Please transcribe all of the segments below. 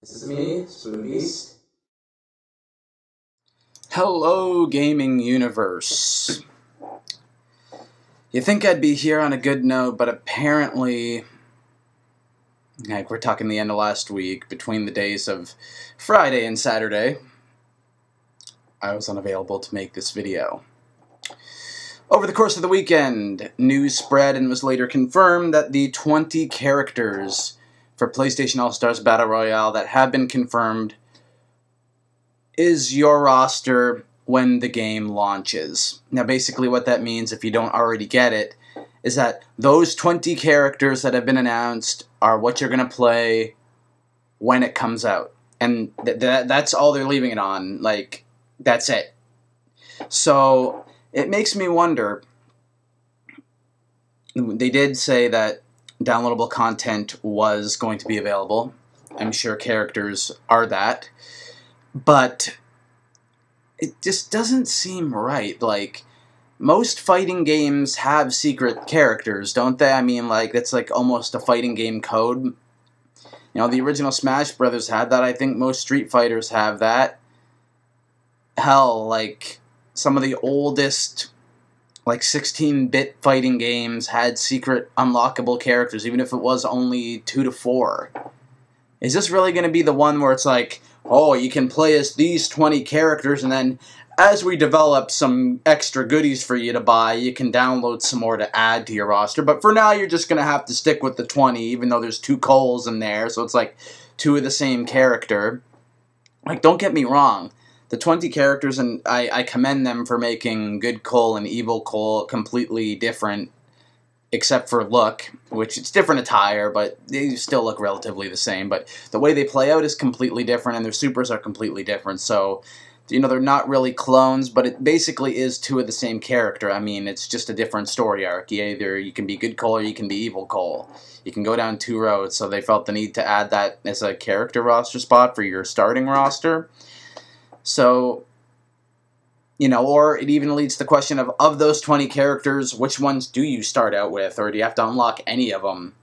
This is me, Spoon Beast. Hello, gaming universe. You think I'd be here on a good note, but apparently, like we're talking the end of last week, between the days of Friday and Saturday, I was unavailable to make this video. Over the course of the weekend, news spread and was later confirmed that the 20 characters for PlayStation All-Stars Battle Royale that have been confirmed is your roster when the game launches. Now basically what that means, if you don't already get it, is that those 20 characters that have been announced are what you're going to play when it comes out. And that's all they're leaving it on. Like, that's it. So it makes me wonder. They did say that downloadable content was going to be available. I'm sure characters are that. But it just doesn't seem right. Like, most fighting games have secret characters, don't they? I mean, like, it's like almost a fighting game code. You know, the original Smash Brothers had that. I think most Street Fighters have that. Hell, like, some of the oldest, like, 16-bit fighting games had secret unlockable characters, even if it was only 2 to 4. Is this really going to be the one where it's like, oh, you can play as these 20 characters, and then as we develop some extra goodies for you to buy, you can download some more to add to your roster. But for now, you're just going to have to stick with the 20, even though there's 2 Coles in there, so it's like 2 of the same character. Like, don't get me wrong. The 20 characters, and I commend them for making good Cole and evil Cole completely different, except for look, which it's different attire, but they still look relatively the same. But the way they play out is completely different, and their supers are completely different. So, you know, they're not really clones, but it basically is 2 of the same character. I mean, it's just a different story arc. Either you can be good Cole or you can be evil Cole. You can go down 2 roads, so they felt the need to add that as a character roster spot for your starting roster. So, you know, or it even leads to the question of those 20 characters, which ones do you start out with, or do you have to unlock any of them?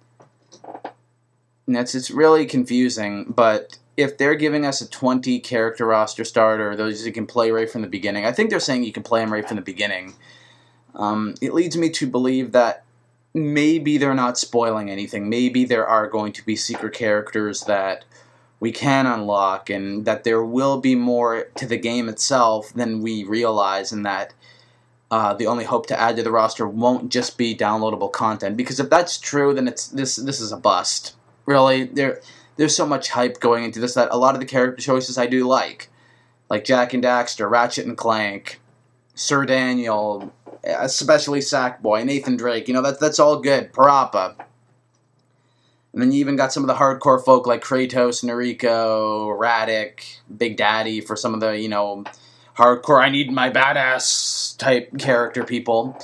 And it's really confusing, but if they're giving us a 20 character roster starter, those you can play right from the beginning, I think they're saying you can play them right from the beginning, it leads me to believe that maybe they're not spoiling anything. Maybe there are going to be secret characters that we can unlock, and that there will be more to the game itself than we realize, and that the only hope to add to the roster won't just be downloadable content. Because if that's true, then this is a bust. Really, there's so much hype going into this that a lot of the character choices I do like Jak and Daxter, Ratchet and Clank, Sir Daniel, especially Sackboy, Nathan Drake. You know, that's all good. Parappa. And then you even got some of the hardcore folk like Kratos, Noriko, Radek, Big Daddy for some of the, you know, hardcore, I need my badass type character people.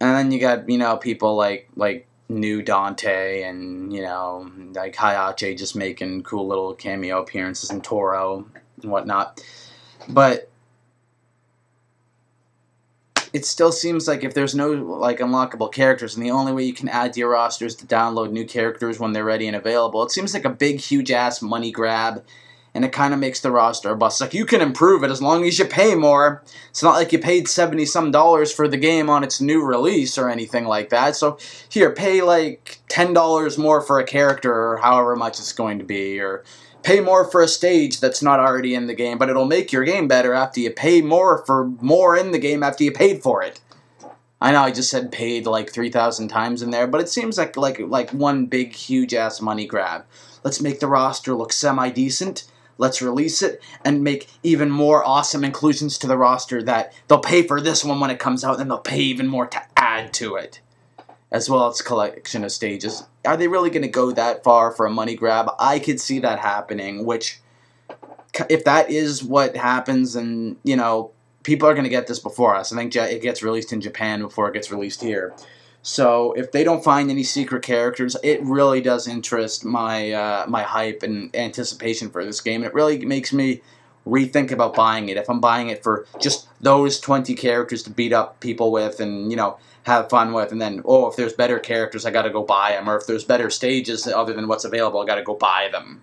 And then you got, you know, people like New Dante and, you know, like Hayache just making cool little cameo appearances in Toro and whatnot. But it still seems like if there's no, like, unlockable characters and the only way you can add to your roster is to download new characters when they're ready and available, it seems like a big, huge-ass money grab, and it kind of makes the roster a bust. Like, you can improve it as long as you pay more. It's not like you paid $70-some for the game on its new release or anything like that. So, here, pay, like, $10 more for a character or however much it's going to be, or pay more for a stage that's not already in the game, but it'll make your game better after you pay more for more in the game after you paid for it. I know I just said paid like 3,000 times in there, but it seems like one big, huge-ass money grab. Let's make the roster look semi-decent, let's release it, and make even more awesome inclusions to the roster that they'll pay for this one when it comes out, and then they'll pay even more to add to it, as well as collection of stages. Are they really going to go that far for a money grab? I could see that happening, which, if that is what happens, and, you know, people are going to get this before us. I think it gets released in Japan before it gets released here. So, if they don't find any secret characters, it really does interest my my hype and anticipation for this game. It really makes me rethink about buying it. If I'm buying it for just those 20 characters to beat up people with and, you know, have fun with, and then, oh, if there's better characters, I gotta go buy them, or if there's better stages other than what's available, I gotta go buy them.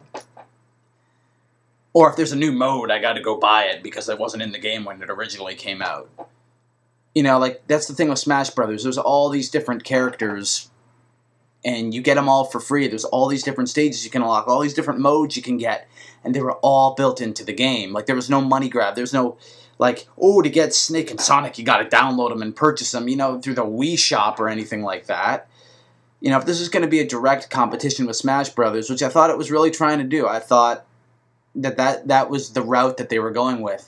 Or if there's a new mode, I got to go buy it because it wasn't in the game when it originally came out. You know, like, that's the thing with Smash Brothers. There's all these different characters, and you get them all for free. There's all these different stages you can unlock, all these different modes you can get, and they were all built into the game. Like, there was no money grab. There's no, like, oh, to get Snake and Sonic, you got to download them and purchase them, you know, through the Wii Shop or anything like that. You know, if this is going to be a direct competition with Smash Brothers, which I thought it was really trying to do, I thought that was the route that they were going with.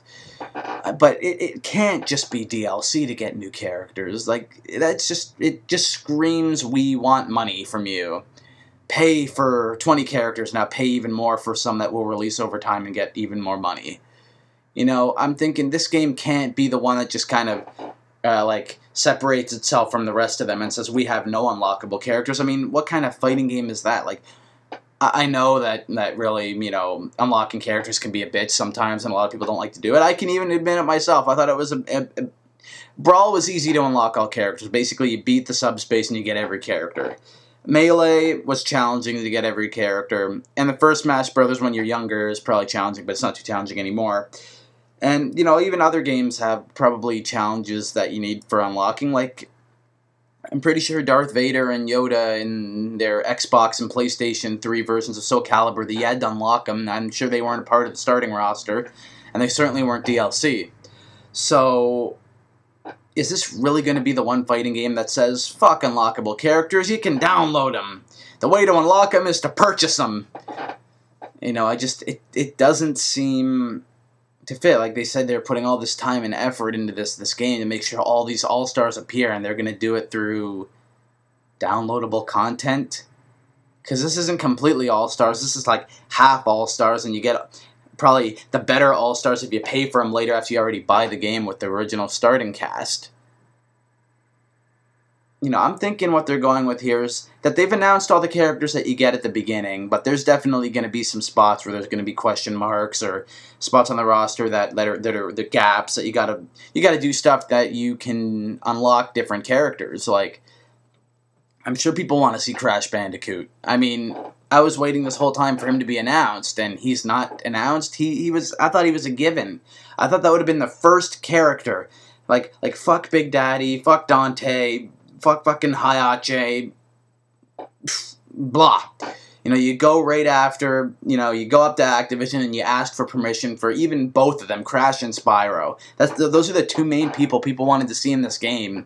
But it can't just be DLC to get new characters. Like, it just screams, we want money from you. Pay for 20 characters, now pay even more for some that will release over time and get even more money. You know, I'm thinking this game can't be the one that just kind of, like, separates itself from the rest of them and says, we have no unlockable characters. I mean, what kind of fighting game is that? Like, I know that really, you know, unlocking characters can be a bitch sometimes, and a lot of people don't like to do it. I can even admit it myself. I thought it was Brawl was easy to unlock all characters. Basically, you beat the subspace and you get every character. Melee was challenging to get every character. And the first Smash Brothers, when you're younger, is probably challenging, but it's not too challenging anymore. And, you know, even other games have probably challenges that you need for unlocking, like, I'm pretty sure Darth Vader and Yoda in their Xbox and PlayStation 3 versions of Soul Calibur, you had to unlock them. I'm sure they weren't a part of the starting roster, and they certainly weren't DLC. So, is this really going to be the one fighting game that says, fuck unlockable characters, you can download them. The way to unlock them is to purchase them. You know, it doesn't seem to fit. Like they said, they're putting all this time and effort into this game to make sure all these all-stars appear, and they're going to do it through downloadable content. Because this isn't completely all-stars. This is like half all-stars, and you get probably the better all-stars if you pay for them later after you already buy the game with the original starting cast. You know, I'm thinking what they're going with here is that they've announced all the characters that you get at the beginning, but there's definitely going to be some spots where there's going to be question marks or spots on the roster that are the gaps that you gotta do stuff that you can unlock different characters. Like, I'm sure people want to see Crash Bandicoot. I mean, I was waiting this whole time for him to be announced, and he's not announced. I thought he was a given. I thought that would have been the first character. Like fuck Big Daddy, fuck Dante, fuck fucking Hayache, blah. You know, you go right after, you know, you go up to Activision and you ask for permission for even both of them, Crash and Spyro. Those are the two main people wanted to see in this game.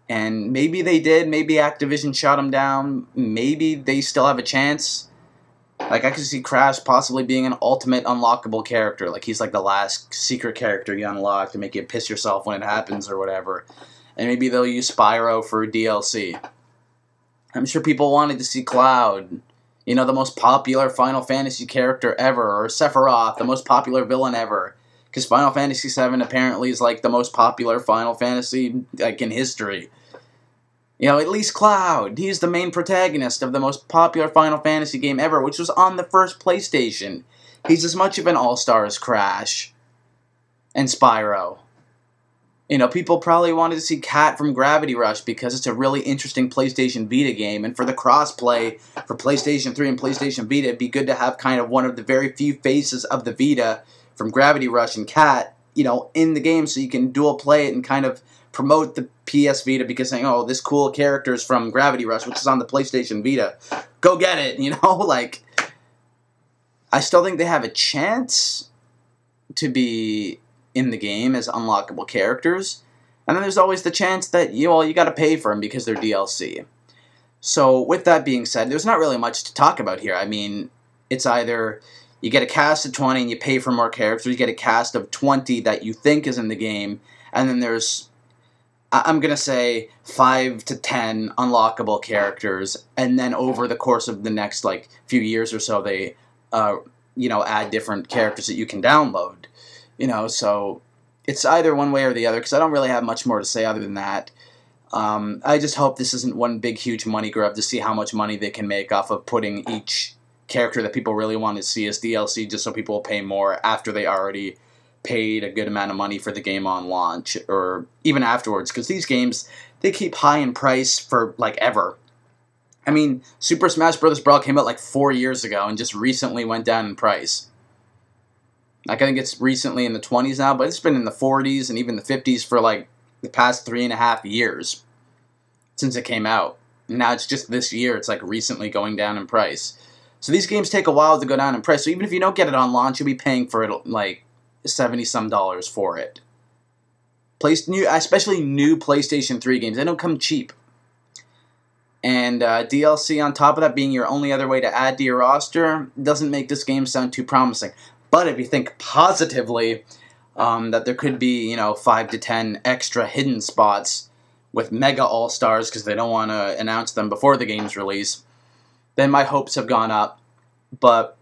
And maybe they did, maybe Activision shot them down, maybe they still have a chance. Like, I could see Crash possibly being an ultimate unlockable character. Like, he's like the last secret character you unlock to make you piss yourself when it happens or whatever. And maybe they'll use Spyro for DLC. I'm sure people wanted to see Cloud, you know, the most popular Final Fantasy character ever, or Sephiroth, the most popular villain ever. Because Final Fantasy VII apparently is like the most popular Final Fantasy, like, in history. You know, at least Cloud. He's the main protagonist of the most popular Final Fantasy game ever, which was on the first PlayStation. He's as much of an all-star as Crash and Spyro. You know, people probably wanted to see Cat from Gravity Rush because it's a really interesting PlayStation Vita game, and for the cross-play for PlayStation 3 and PlayStation Vita, it'd be good to have kind of one of the very few faces of the Vita from Gravity Rush and Cat, you know, in the game so you can dual play it and kind of promote the PS Vita because saying, oh, this cool character is from Gravity Rush, which is on the PlayStation Vita. Go get it, you know? Like, I still think they have a chance to be in the game as unlockable characters. And then there's always the chance that, you got to pay for them because they're DLC. So, with that being said, there's not really much to talk about here. I mean, it's either you get a cast of 20 and you pay for more characters, or you get a cast of 20 that you think is in the game, and then there's, I'm going to say, 5 to 10 unlockable characters, and then over the course of the next, like, few years or so, they, add different characters that you can download. You know, so it's either one way or the other, because I don't really have much more to say other than that. I just hope this isn't one big, huge money grab to see how much money they can make off of putting each character that people really want to see as DLC just so people will pay more after they already paid a good amount of money for the game on launch, or even afterwards, because these games, they keep high in price for, like, ever. I mean, Super Smash Bros. Brawl came out like 4 years ago and just recently went down in price. Like, I think it's recently in the 20s now, but it's been in the 40s and even the 50s for like the past 3.5 years since it came out. And now it's just this year, it's like recently going down in price. So these games take a while to go down in price. So even if you don't get it on launch, you'll be paying for it like $70-some for it. Especially new PlayStation 3 games, they don't come cheap. And DLC on top of that being your only other way to add to your roster doesn't make this game sound too promising. But if you think positively that there could be, 5 to 10 extra hidden spots with mega all-stars because they don't want to announce them before the game's release, then my hopes have gone up. But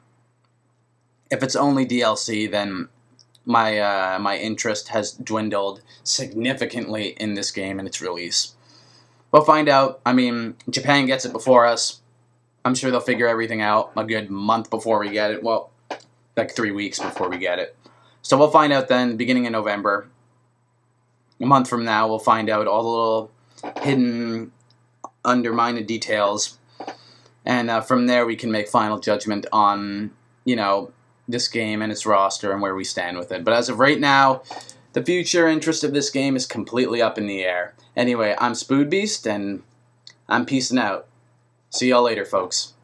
if it's only DLC, then my interest has dwindled significantly in this game and its release. We'll find out. I mean, Japan gets it before us. I'm sure they'll figure everything out a good month before we get it. Well, like 3 weeks before we get it. So we'll find out then, beginning in November. A month from now, we'll find out all the little hidden, undermined details. And from there, we can make final judgment on, this game and its roster and where we stand with it. But as of right now, the future interest of this game is completely up in the air. Anyway, I'm Spoodbeast, and I'm peacing out. See y'all later, folks.